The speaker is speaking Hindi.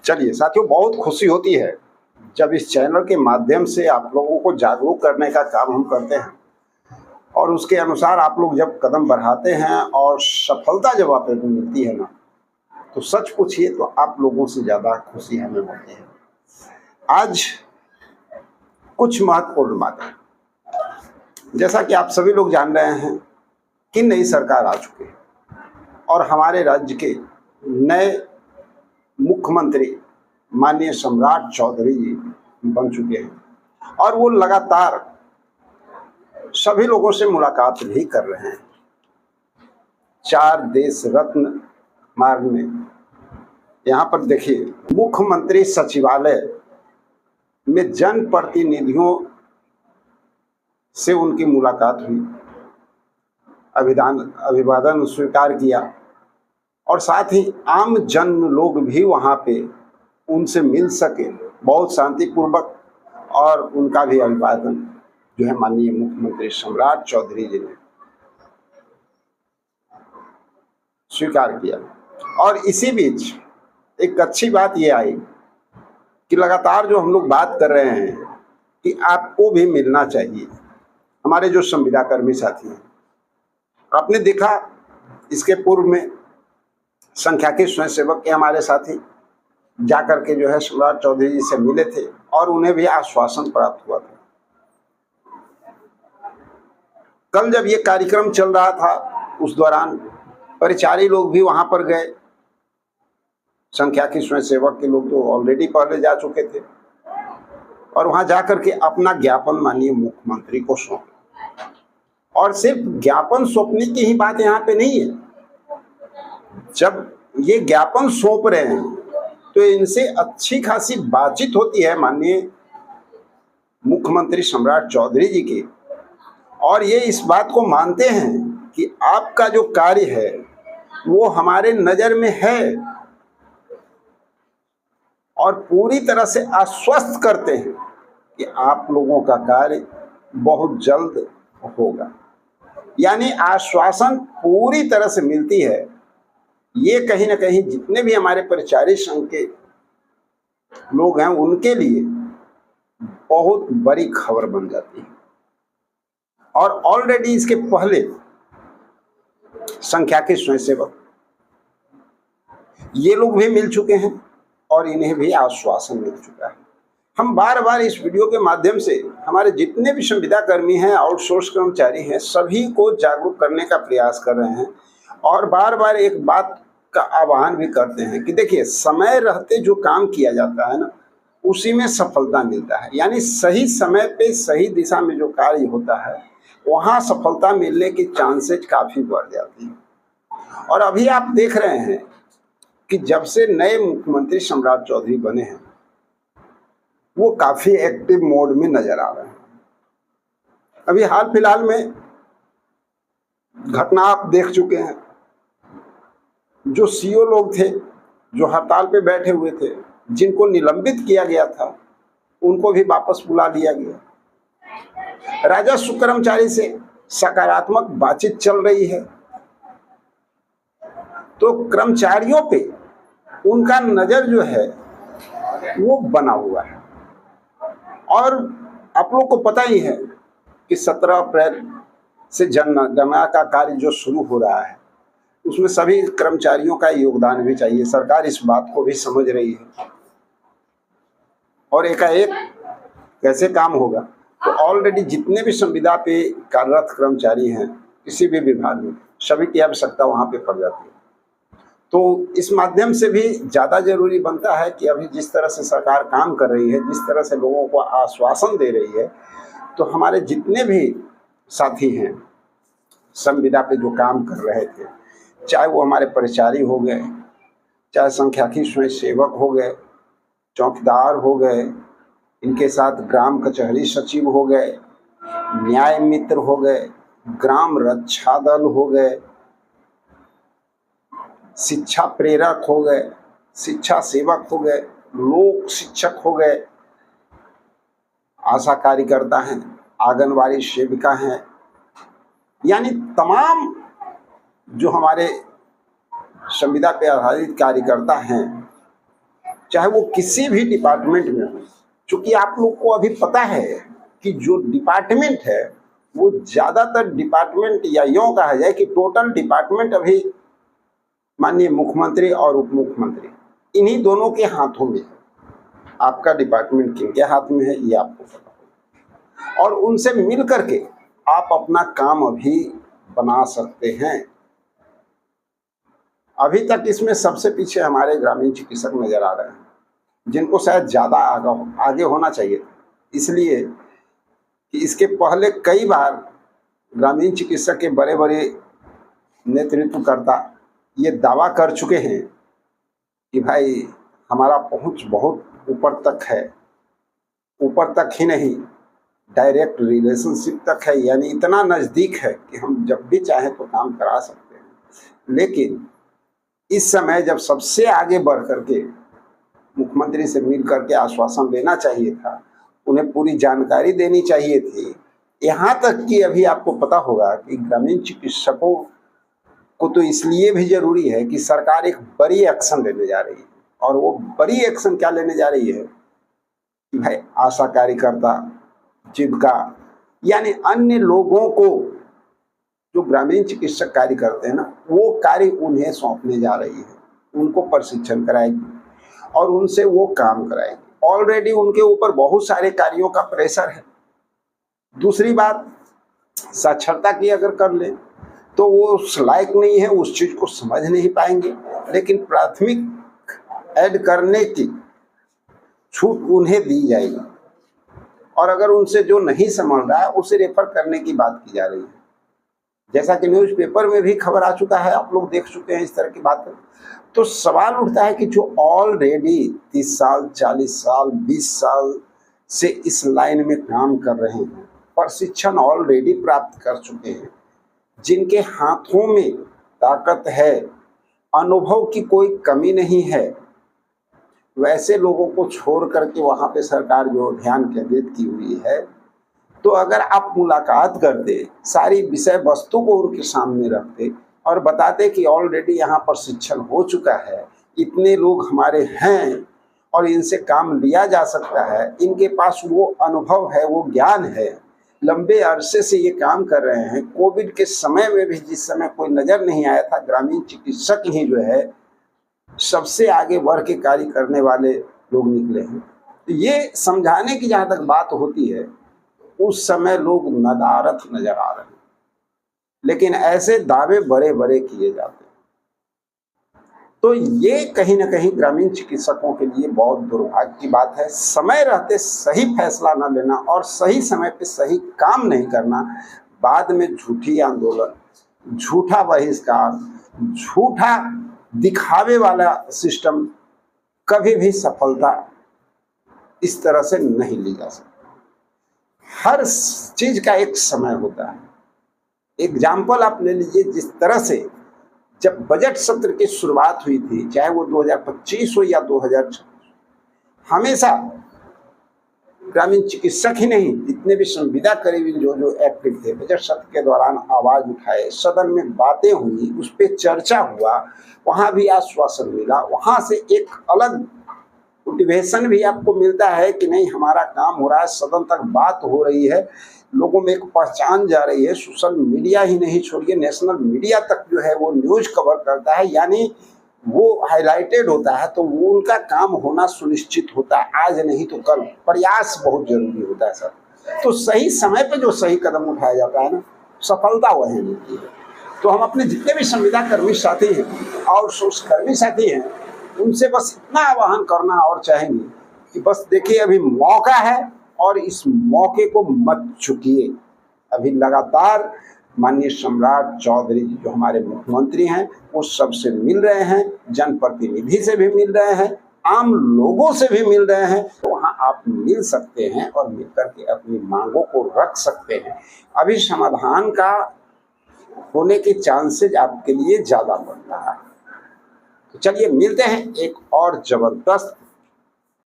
चलिए साथियों, बहुत खुशी होती है जब इस चैनल के माध्यम से आप लोगों को जागरूक करने का काम हम करते हैं और उसके अनुसार आप लोग जब कदम बढ़ाते हैं और सफलता जब आप लोगों को मिलती है ना, तो सच पूछिए तो आप लोगों से ज़्यादा खुशी हमें होती है। आज कुछ महत्वपूर्ण बातें, जैसा कि आप सभी लोग जान रहे हैं कि नई सरकार आ चुकी है और हमारे राज्य के नए मुख्यमंत्री माननीय सम्राट चौधरी जी बन चुके हैं और वो लगातार सभी लोगों से मुलाकात भी कर रहे हैं। 4 देश रत्न मार्ग में यहाँ पर देखिए, मुख्यमंत्री सचिवालय में जनप्रतिनिधियों से उनकी मुलाकात हुई, अभिवादन स्वीकार किया और साथ ही आम जन लोग भी वहाँ पे उनसे मिल सके बहुत शांतिपूर्वक, और उनका भी अभिवादन जो है माननीय मुख्यमंत्री सम्राट चौधरी जी ने स्वीकार किया। और इसी बीच एक अच्छी बात ये आई कि लगातार जो हम लोग बात कर रहे हैं कि आपको भी मिलना चाहिए, हमारे जो संविदा कर्मी साथी हैं। आपने देखा इसके पूर्व में संख्या के स्वयंसेवक के हमारे साथी जाकर के जो है सम्राट चौधरी जी से मिले थे और उन्हें भी आश्वासन प्राप्त हुआ था। कल जब ये कार्यक्रम चल रहा था उस दौरान परिचारी लोग भी वहां पर गए। संख्या के स्वयंसेवक के लोग तो ऑलरेडी पहले जा चुके थे और वहां जाकर के अपना ज्ञापन माननीय मुख्यमंत्री को सौंपा। और सिर्फ ज्ञापन सौंपने की ही बात यहाँ पे नहीं है। जब ये ज्ञापन सौंप रहे हैं तो इनसे अच्छी खासी बातचीत होती है माननीय मुख्यमंत्री सम्राट चौधरी जी की, और ये इस बात को मानते हैं कि आपका जो कार्य है वो हमारे नज़र में है और पूरी तरह से आश्वस्त करते हैं कि आप लोगों का कार्य बहुत जल्द होगा। यानी आश्वासन पूरी तरह से मिलती है। ये कहीं ना कहीं जितने भी हमारे परिचारी संघ के लोग हैं उनके लिए बहुत बड़ी खबर बन जाती है। और ऑलरेडी इसके पहले संख्या के स्वयंसेवक ये लोग भी मिल चुके हैं और इन्हें भी आश्वासन मिल चुका है। हम बार बार इस वीडियो के माध्यम से हमारे जितने भी संविदा कर्मी हैं, आउटसोर्स कर्मचारी हैं, सभी को जागरूक करने का प्रयास कर रहे हैं और बार बार एक बात का आह्वान भी करते हैं कि देखिए, समय रहते जो काम किया जाता है ना, उसी में सफलता मिलता है। यानी सही समय पे सही दिशा में जो कार्य होता है वहाँ सफलता मिलने की चांसेज काफ़ी बढ़ जाती है। और अभी आप देख रहे हैं कि जब से नए मुख्यमंत्री सम्राट चौधरी बने हैं वो काफ़ी एक्टिव मोड में नजर आ रहे हैं। अभी हाल फिलहाल में घटना आप देख चुके हैं, जो सीओ लोग थे जो हड़ताल पे बैठे हुए थे, जिनको निलंबित किया गया था, उनको भी वापस बुला लिया गया। राजस्व कर्मचारी से सकारात्मक बातचीत चल रही है, तो कर्मचारियों पे उनका नजर जो है वो बना हुआ है। और आप लोग को पता ही है कि 17 अप्रैल से जनगणना का कार्य जो शुरू हो रहा है उसमें सभी कर्मचारियों का योगदान भी चाहिए। सरकार इस बात को भी समझ रही है और एकाएक कैसे काम होगा, तो ऑलरेडी जितने भी संविदा पे कार्यरत कर्मचारी हैं किसी भी विभाग में, सभी की आवश्यकता वहाँ पे पड़ जाती है। तो इस माध्यम से भी ज़्यादा जरूरी बनता है कि अभी जिस तरह से सरकार काम कर रही है, जिस तरह से लोगों को आश्वासन दे रही है, तो हमारे जितने भी साथी हैं संविदा पे जो काम कर रहे थे, चाहे वो हमारे परिचारी हो गए, चाहे संख्याकी स्वयंसेवक हो गए, चौकीदार हो गए, इनके साथ ग्राम कचहरी सचिव हो गए, न्याय मित्र हो गए, ग्राम रक्षा दल हो गए, शिक्षा प्रेरक हो गए, शिक्षा सेवक हो गए, लोक शिक्षक हो गए, आशा कार्यकर्ता हैं, आंगनवाड़ी सेविका हैं, यानी तमाम जो हमारे संविदा पे आधारित कार्यकर्ता हैं चाहे वो किसी भी डिपार्टमेंट में हो। क्योंकि आप लोग को अभी पता है कि जो डिपार्टमेंट है वो ज़्यादातर डिपार्टमेंट, या यूँ कहा जाए कि टोटल डिपार्टमेंट अभी माननीय मुख्यमंत्री और उप मुख्यमंत्री इन्हीं दोनों के हाथों में है। आपका डिपार्टमेंट किनके हाथ में है ये आपको पता होगा, और उनसे मिल करके आप अपना काम अभी बना सकते हैं। अभी तक इसमें सबसे पीछे हमारे ग्रामीण चिकित्सक नजर आ रहे हैं, जिनको शायद ज़्यादा आगे होना चाहिए, इसलिए कि इसके पहले कई बार ग्रामीण चिकित्सक के बड़े बड़े नेतृत्वकर्ता ये दावा कर चुके हैं कि भाई हमारा पहुंच बहुत ऊपर तक है, ऊपर तक ही नहीं डायरेक्ट रिलेशनशिप तक है, यानी इतना नज़दीक है कि हम जब भी चाहें तो काम करा सकते हैं। लेकिन इस समय जब सबसे आगे बढ़ करके मुख्यमंत्री से मिल करके आश्वासन देना चाहिए था, उन्हें पूरी जानकारी देनी चाहिए थी। यहाँ तक कि अभी आपको पता होगा कि ग्रामीण चिकित्सकों को तो इसलिए भी ज़रूरी है कि सरकार एक बड़ी एक्शन लेने जा रही है, और वो बड़ी एक्शन क्या लेने जा रही है कि भाई आशा कार्यकर्ता, जीविका, यानी अन्य लोगों को जो ग्रामीण चिकित्सक कार्य करते हैं ना, वो कार्य उन्हें सौंपने जा रही है। उनको प्रशिक्षण कराएगी और उनसे वो काम कराएगी। ऑलरेडी उनके ऊपर बहुत सारे कार्यों का प्रेशर है। दूसरी बात, साक्षरता की अगर कर ले तो वो उस लायक नहीं है, उस चीज़ को समझ नहीं पाएंगे, लेकिन प्राथमिक ऐड करने की छूट उन्हें दी जाएगी, और अगर उनसे जो नहीं समझ रहा है उसे रेफर करने की बात की जा रही है। जैसा कि न्यूज़पेपर में भी खबर आ चुका है, आप लोग देख चुके हैं इस तरह की बातें। तो सवाल उठता है कि जो ऑलरेडी 30 साल, 40 साल, 20 साल से इस लाइन में काम कर रहे हैं, प्रशिक्षण ऑलरेडी प्राप्त कर चुके हैं, जिनके हाथों में ताकत है, अनुभव की कोई कमी नहीं है, वैसे लोगों को छोड़ करके वहाँ पे सरकार जो ध्यान केंद्रित की हुई है, तो अगर आप मुलाकात करते, सारी विषय वस्तु को उनके सामने रखते और बताते कि ऑलरेडी यहाँ पर शिक्षण हो चुका है, इतने लोग हमारे हैं और इनसे काम लिया जा सकता है, इनके पास वो अनुभव है, वो ज्ञान है, लंबे अरसे से ये काम कर रहे हैं। कोविड के समय में भी जिस समय कोई नज़र नहीं आया था, ग्रामीण चिकित्सक ही जो है सबसे आगे बढ़ के कार्य करने वाले लोग निकले हैं। तो ये समझाने की जहाँ तक बात होती है, उस समय लोग नदारत नजर आ रहे हैं, लेकिन ऐसे दावे बड़े बड़े किए जाते हैं। तो ये कहीं ना कहीं ग्रामीण चिकित्सकों के लिए बहुत दुर्भाग्य की बात है। समय रहते सही फैसला न लेना और सही समय पे सही काम नहीं करना, बाद में झूठी आंदोलन, झूठा बहिष्कार, झूठा दिखावे वाला सिस्टम कभी भी सफलता इस तरह से नहीं ली जा सकती। हर चीज का एक समय होता है। एग्जाम्पल आप ले लीजिए, जिस तरह से जब बजट सत्र की शुरुआत हुई थी, चाहे वो 2025 हो या 2026, हमेशा ग्रामीण चिकित्सक ही नहीं, जितने भी संविदा करीबी जो एक्टिव थे, बजट सत्र के दौरान आवाज उठाए, सदन में बातें हुई, उस पर चर्चा हुआ, वहाँ भी आश्वासन मिला, वहाँ से एक अलग मोटिवेशन भी आपको मिलता है कि नहीं हमारा काम हो रहा है, सदन तक बात हो रही है, लोगों में एक पहचान जा रही है। सोशल मीडिया ही नहीं छोड़िए, नेशनल मीडिया तक जो है वो न्यूज कवर करता है, यानी वो हाईलाइटेड होता है, तो वो उनका काम होना सुनिश्चित होता है। आज नहीं तो कल प्रयास बहुत जरूरी होता है सर। तो सही समय पे जो सही कदम उठाया जाता है ना, सफलता वही मिलती है। तो हम अपने जितने भी संविदा कर्मी साथी हैं और सोशकर्मी साथी हैं, उनसे बस इतना आह्वान करना और चाहेंगे कि बस देखिए अभी मौका है और इस मौके को मत चूकिए। अभी लगातार माननीय सम्राट चौधरी जी जो हमारे मुख्यमंत्री हैं, वो सबसे मिल रहे हैं, जनप्रतिनिधि से भी मिल रहे हैं, आम लोगों से भी मिल रहे हैं। तो वहाँ आप मिल सकते हैं और मिल करके अपनी मांगों को रख सकते हैं। अभी समाधान का होने के चांसेज आपके लिए ज़्यादा बढ़ रहा है। तो चलिए मिलते हैं एक और जबरदस्त